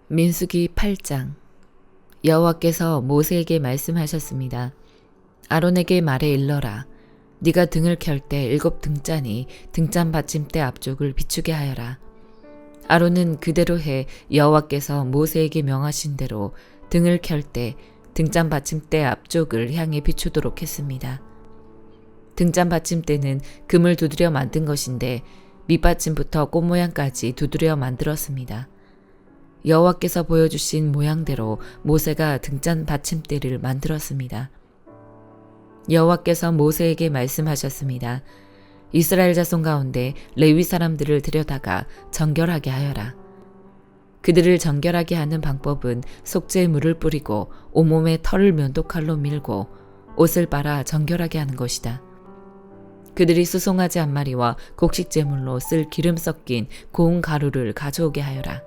민수기 8장. 여호와께서 모세에게 말씀하셨습니다. 아론에게 말해 일러라. 네가 등을 켤 때 7 등잔이 등잔 받침대 앞쪽을 비추게 하여라. 아론은 그대로 해 여호와께서 모세에게 명하신 대로 등을 켤 때 등잔 받침대 앞쪽을 향해 비추도록 했습니다. 등잔 받침대는 금을 두드려 만든 것인데 밑받침부터 꽃 모양까지 두드려 만들었습니다. 여호와께서 보여주신 모양대로 모세가 등잔 받침대를 만들었습니다. 여호와께서 모세에게 말씀하셨습니다. 이스라엘 자손 가운데 레위 사람들을 데려다가 정결하게 하여라. 그들을 정결하게 하는 방법은 속죄의 물을 뿌리고 온몸에 털을 면도칼로 밀고 옷을 빨아 정결하게 하는 것이다. 그들이 수송아지 한 마리와 곡식제물로 쓸 기름 섞인 고운 가루를 가져오게 하여라.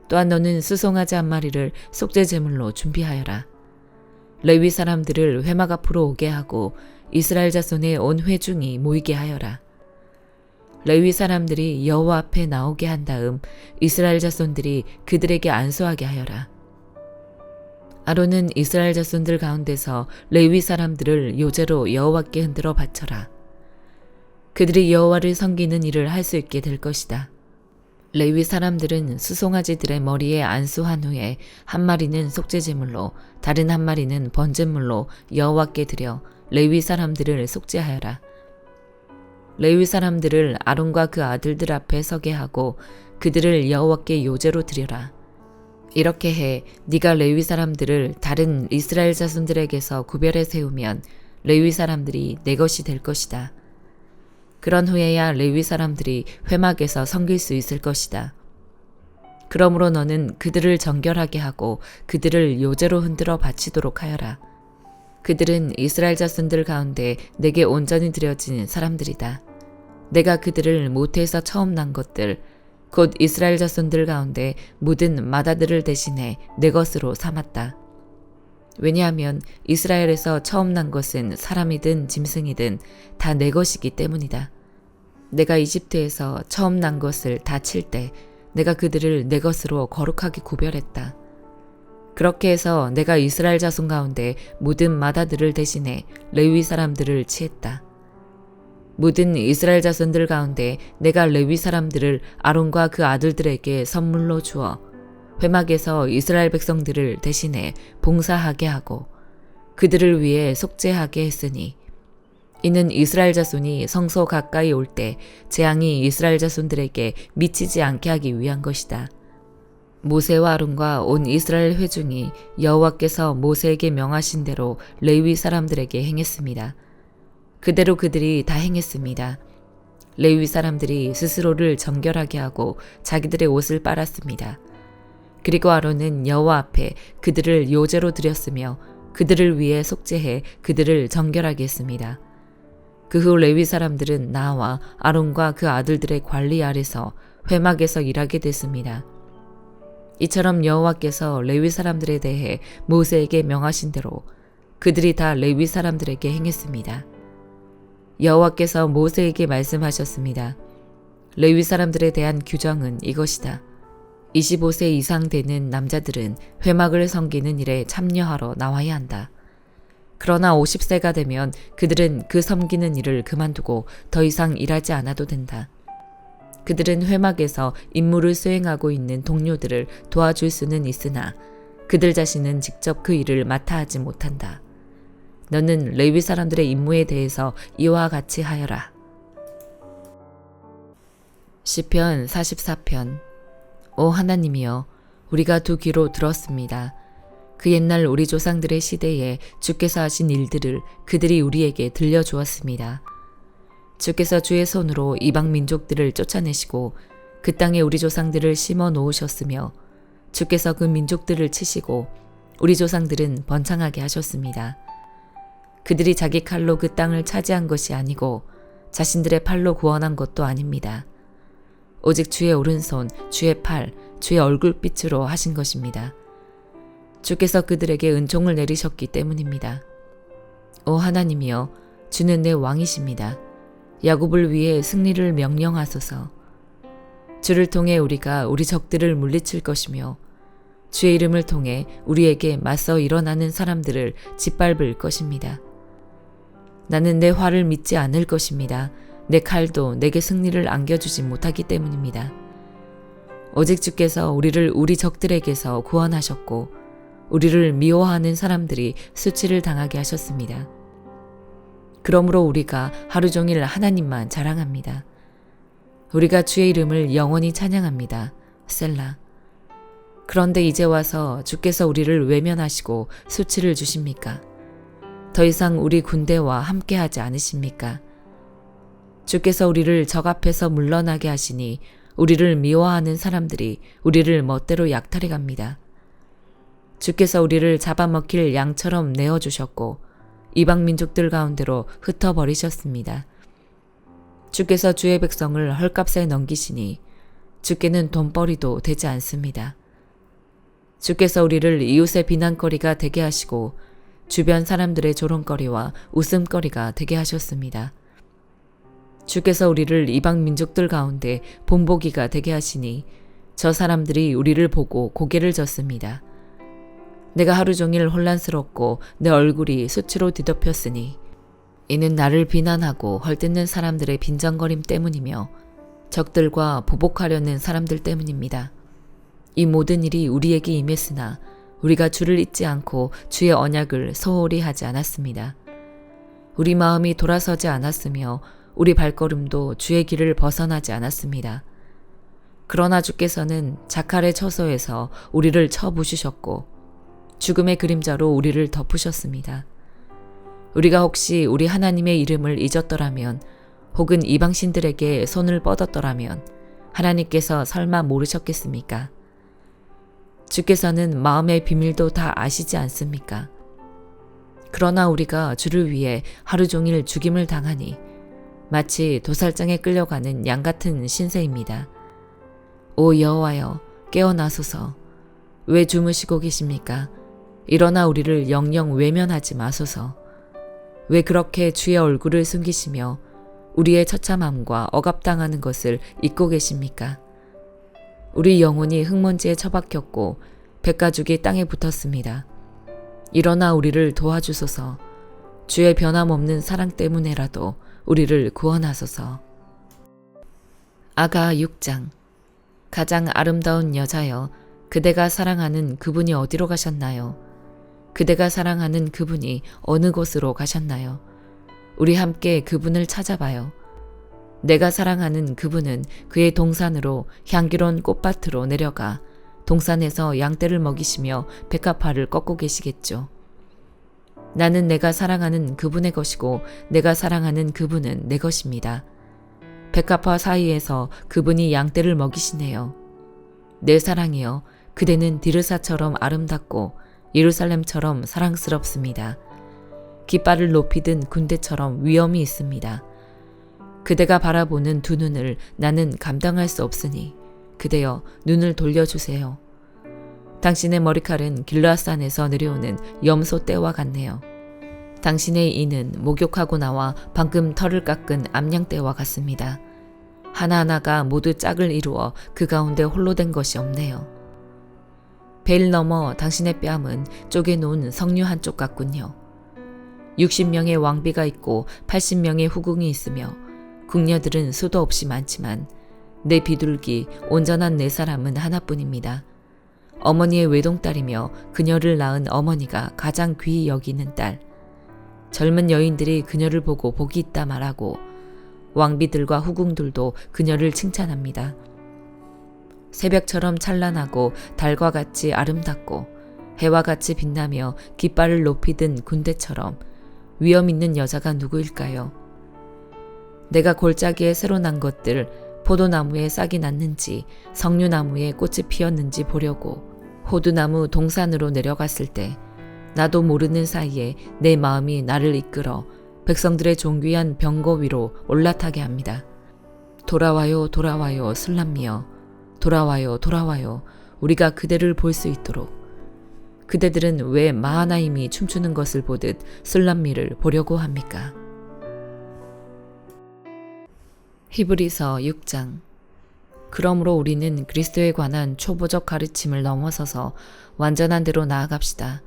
또한 너는 수송아지 한 마리를 속죄제물로 준비하여라. 레위 사람들을 회막 앞으로 오게 하고 이스라엘 자손의 온 회중이 모이게 하여라. 레위 사람들이 여호와 앞에 나오게 한 다음 이스라엘 자손들이 그들에게 안수하게 하여라. 아론은 이스라엘 자손들 가운데서 레위 사람들을 요제로 여호와께 흔들어 바쳐라. 그들이 여호와를 섬기는 일을 할 수 있게 될 것이다. 레위 사람들은 수송아지들의 머리에 안수한 후에 한 마리는 속죄제물로 다른 한 마리는 번제물로 여호와께 드려 레위 사람들을 속죄하여라. 레위 사람들을 아론과 그 아들들 앞에 서게 하고 그들을 여호와께 요제로 드려라. 이렇게 해 네가 레위 사람들을 다른 이스라엘 자손들에게서 구별해 세우면 레위 사람들이 내 것이 될 것이다. 그런 후에야 레위 사람들이 회막에서 섬길 수 있을 것이다. 그러므로 너는 그들을 정결하게 하고 그들을 요제로 흔들어 바치도록 하여라. 그들은 이스라엘 자손들 가운데 내게 온전히 드려진 사람들이다. 내가 그들을 모태에서 처음 난 것들, 곧 이스라엘 자손들 가운데 묻은 맏아들을 대신해 내 것으로 삼았다. 왜냐하면 이스라엘에서 처음 난 것은 사람이든 짐승이든 다 내 것이기 때문이다. 내가 이집트에서 처음 난 것을 다 칠 때 내가 그들을 내 것으로 거룩하게 구별했다. 그렇게 해서 내가 이스라엘 자손 가운데 묻은 맏아들을 대신해 레위 사람들을 치했다. 묻은 이스라엘 자손들 가운데 내가 레위 사람들을 아론과 그 아들들에게 선물로 주어 회막에서 이스라엘 백성들을 대신해 봉사하게 하고 그들을 위해 속죄하게 했으니 이는 이스라엘 자손이 성소 가까이 올 때 재앙이 이스라엘 자손들에게 미치지 않게 하기 위한 것이다. 모세와 아론과 온 이스라엘 회중이 여호와께서 모세에게 명하신 대로 레위 사람들에게 행했습니다. 그대로 그들이 다 행했습니다. 레위 사람들이 스스로를 정결하게 하고 자기들의 옷을 빨았습니다. 그리고 아론은 여호와 앞에 그들을 요제로 드렸으며 그들을 위해 속죄해 그들을 정결하게 했습니다. 그 후 레위 사람들은 나와 아론과 그 아들들의 관리 아래서 회막에서 일하게 됐습니다. 이처럼 여호와께서 레위 사람들에 대해 모세에게 명하신 대로 그들이 다 레위 사람들에게 행했습니다. 여호와께서 모세에게 말씀하셨습니다. 레위 사람들에 대한 규정은 이것이다. 25세 이상 되는 남자들은 회막을 섬기는 일에 참여하러 나와야 한다. 그러나 50세가 되면 그들은 그 섬기는 일을 그만두고 더 이상 일하지 않아도 된다. 그들은 회막에서 임무를 수행하고 있는 동료들을 도와줄 수는 있으나 그들 자신은 직접 그 일을 맡아 하지 못한다. 너는 레위 사람들의 임무에 대해서 이와 같이 하여라. 시편 44편. 오 하나님이여, 우리가 두 귀로 들었습니다. 그 옛날 우리 조상들의 시대에 주께서 하신 일들을 그들이 우리에게 들려주었습니다. 주께서 주의 손으로 이방 민족들을 쫓아내시고 그 땅에 우리 조상들을 심어 놓으셨으며 주께서 그 민족들을 치시고 우리 조상들은 번창하게 하셨습니다. 그들이 자기 칼로 그 땅을 차지한 것이 아니고 자신들의 팔로 구원한 것도 아닙니다. 오직 주의 오른손, 주의 팔, 주의 얼굴빛으로 하신 것입니다. 주께서 그들에게 은총을 내리셨기 때문입니다. 오 하나님이여, 주는 내 왕이십니다. 야곱을 위해 승리를 명령하소서. 주를 통해 우리가 우리 적들을 물리칠 것이며 주의 이름을 통해 우리에게 맞서 일어나는 사람들을 짓밟을 것입니다. 나는 내 활을 믿지 않을 것입니다. 내 칼도 내게 승리를 안겨주지 못하기 때문입니다. 오직 주께서 우리를 우리 적들에게서 구원하셨고 우리를 미워하는 사람들이 수치를 당하게 하셨습니다. 그러므로 우리가 하루 종일 하나님만 자랑합니다. 우리가 주의 이름을 영원히 찬양합니다. 셀라. 그런데 이제 와서 주께서 우리를 외면하시고 수치를 주십니까? 더 이상 우리 군대와 함께하지 않으십니까? 주께서 우리를 적 앞에서 물러나게 하시니 우리를 미워하는 사람들이 우리를 멋대로 약탈해 갑니다. 주께서 우리를 잡아먹힐 양처럼 내어주셨고 이방 민족들 가운데로 흩어버리셨습니다. 주께서 주의 백성을 헐값에 넘기시니 주께는 돈벌이도 되지 않습니다. 주께서 우리를 이웃의 비난거리가 되게 하시고 주변 사람들의 조롱거리와 웃음거리가 되게 하셨습니다. 주께서 우리를 이방 민족들 가운데 본보기가 되게 하시니 저 사람들이 우리를 보고 고개를 젓습니다. 내가 하루 종일 혼란스럽고 내 얼굴이 수치로 뒤덮였으니 이는 나를 비난하고 헐뜯는 사람들의 빈정거림 때문이며 적들과 보복하려는 사람들 때문입니다. 이 모든 일이 우리에게 임했으나 우리가 주를 잊지 않고 주의 언약을 소홀히 하지 않았습니다. 우리 마음이 돌아서지 않았으며 우리 발걸음도 주의 길을 벗어나지 않았습니다. 그러나 주께서는 자칼의 처소에서 우리를 쳐부수셨고 죽음의 그림자로 우리를 덮으셨습니다. 우리가 혹시 우리 하나님의 이름을 잊었더라면 혹은 이방신들에게 손을 뻗었더라면 하나님께서 설마 모르셨겠습니까? 주께서는 마음의 비밀도 다 아시지 않습니까? 그러나 우리가 주를 위해 하루 종일 죽임을 당하니 마치 도살장에 끌려가는 양 같은 신세입니다. 오 여호와여, 깨어나소서. 왜 주무시고 계십니까? 일어나 우리를 영영 외면하지 마소서. 왜 그렇게 주의 얼굴을 숨기시며 우리의 처참함과 억압당하는 것을 잊고 계십니까? 우리 영혼이 흙먼지에 처박혔고 백가죽이 땅에 붙었습니다. 일어나 우리를 도와주소서. 주의 변함없는 사랑 때문에라도 우리를 구원하소서. 아가 6장. 가장 아름다운 여자여, 그대가 사랑하는 그분이 어디로 가셨나요? 그대가 사랑하는 그분이 어느 곳으로 가셨나요? 우리 함께 그분을 찾아봐요. 내가 사랑하는 그분은 그의 동산으로 향기로운 꽃밭으로 내려가 동산에서 양떼를 먹이시며 백합화를 꺾고 계시겠죠. 나는 내가 사랑하는 그분의 것이고 내가 사랑하는 그분은 내 것입니다. 백합화 사이에서 그분이 양떼를 먹이시네요. 내 사랑이여, 그대는 디르사처럼 아름답고 예루살렘처럼 사랑스럽습니다. 깃발을 높이 든 군대처럼 위엄이 있습니다. 그대가 바라보는 두 눈을 나는 감당할 수 없으니 그대여 눈을 돌려주세요. 당신의 머리칼은 길르앗산에서 내려오는 염소 떼와 같네요. 당신의 이는 목욕하고 나와 방금 털을 깎은 암양떼와 같습니다. 하나하나가 모두 짝을 이루어 그 가운데 홀로 된 것이 없네요. 베일 너머 당신의 뺨은 쪼개놓은 석류 한쪽 같군요. 60명의 왕비가 있고 80명의 후궁이 있으며 궁녀들은 수도 없이 많지만 내 비둘기 온전한 내 사람은 하나뿐입니다. 어머니의 외동딸이며 그녀를 낳은 어머니가 가장 귀히 여기는 딸. 젊은 여인들이 그녀를 보고 복이 있다 말하고 왕비들과 후궁들도 그녀를 칭찬합니다. 새벽처럼 찬란하고 달과 같이 아름답고 해와 같이 빛나며 깃발을 높이 든 군대처럼 위엄 있는 여자가 누구일까요? 내가 골짜기에 새로 난 것들, 포도나무에 싹이 났는지 석류나무에 꽃이 피었는지 보려고 호두나무 동산으로 내려갔을 때 나도 모르는 사이에 내 마음이 나를 이끌어 백성들의 존귀한 병거 위로 올라타게 합니다. 돌아와요 돌아와요 슬람미여, 돌아와요 돌아와요, 우리가 그대를 볼 수 있도록. 그대들은 왜 마하나임이 춤추는 것을 보듯 슬람미를 보려고 합니까? 히브리서 6장. 그러므로 우리는 그리스도에 관한 초보적 가르침을 넘어서서 완전한 대로 나아갑시다.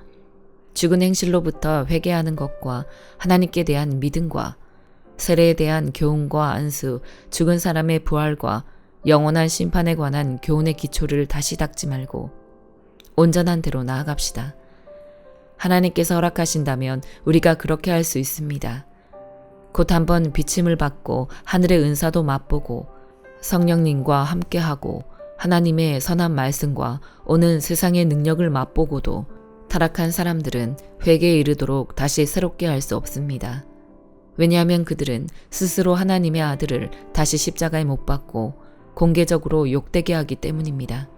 죽은 행실로부터 회개하는 것과 하나님께 대한 믿음과 세례에 대한 교훈과 안수, 죽은 사람의 부활과 영원한 심판에 관한 교훈의 기초를 다시 닦지 말고 온전한 대로 나아갑시다. 하나님께서 허락하신다면 우리가 그렇게 할 수 있습니다. 곧 한번 비침을 받고 하늘의 은사도 맛보고 성령님과 함께하고 하나님의 선한 말씀과 오는 세상의 능력을 맛보고도 타락한 사람들은 회개에 이르도록 다시 새롭게 할 수 없습니다. 왜냐하면 그들은 스스로 하나님의 아들을 다시 십자가에 못 박고 공개적으로 욕되게 하기 때문입니다.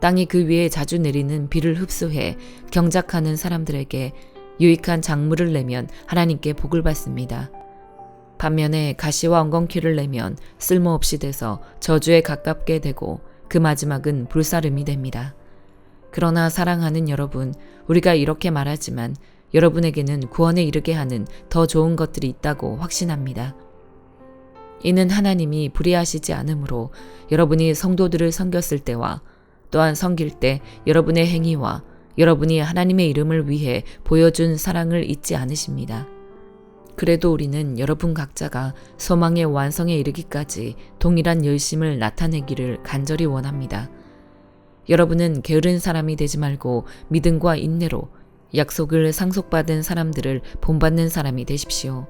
땅이 그 위에 자주 내리는 비를 흡수해 경작하는 사람들에게 유익한 작물을 내면 하나님께 복을 받습니다. 반면에 가시와 엉겅퀴를 내면 쓸모없이 돼서 저주에 가깝게 되고 그 마지막은 불사름이 됩니다. 그러나 사랑하는 여러분, 우리가 이렇게 말하지만 여러분에게는 구원에 이르게 하는 더 좋은 것들이 있다고 확신합니다. 이는 하나님이 불의하시지 않으므로 여러분이 성도들을 섬겼을 때와 또한 섬길 때 여러분의 행위와 여러분이 하나님의 이름을 위해 보여준 사랑을 잊지 않으십니다. 그래도 우리는 여러분 각자가 소망의 완성에 이르기까지 동일한 열심을 나타내기를 간절히 원합니다. 여러분은 게으른 사람이 되지 말고 믿음과 인내로 약속을 상속받은 사람들을 본받는 사람이 되십시오.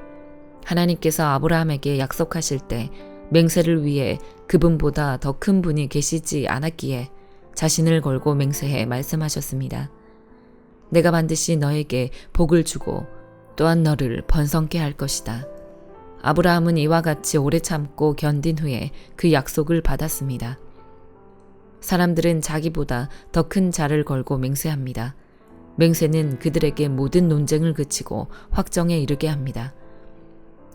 하나님께서 아브라함에게 약속하실 때 맹세를 위해 그분보다 더 큰 분이 계시지 않았기에 자신을 걸고 맹세해 말씀하셨습니다. 내가 반드시 너에게 복을 주고 또한 너를 번성케 할 것이다. 아브라함은 이와 같이 오래 참고 견딘 후에 그 약속을 받았습니다. 사람들은 자기보다 더 큰 자를 걸고 맹세합니다. 맹세는 그들에게 모든 논쟁을 그치고 확정에 이르게 합니다.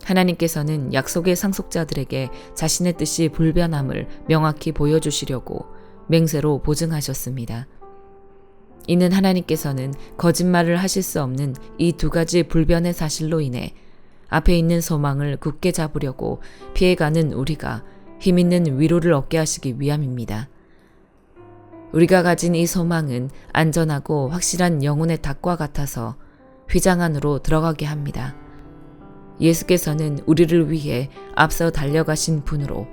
하나님께서는 약속의 상속자들에게 자신의 뜻이 불변함을 명확히 보여주시려고 맹세로 보증하셨습니다. 이는 하나님께서는 거짓말을 하실 수 없는 이 두 가지 불변의 사실로 인해 앞에 있는 소망을 굳게 잡으려고 피해가는 우리가 힘있는 위로를 얻게 하시기 위함입니다. 우리가 가진 이 소망은 안전하고 확실한 영혼의 닭과 같아서 휘장 안으로 들어가게 합니다. 예수께서는 우리를 위해 앞서 달려가신 분으로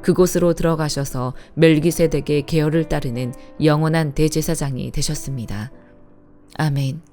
그곳으로 들어가셔서 멜기세덱의 계열을 따르는 영원한 대제사장이 되셨습니다. 아멘.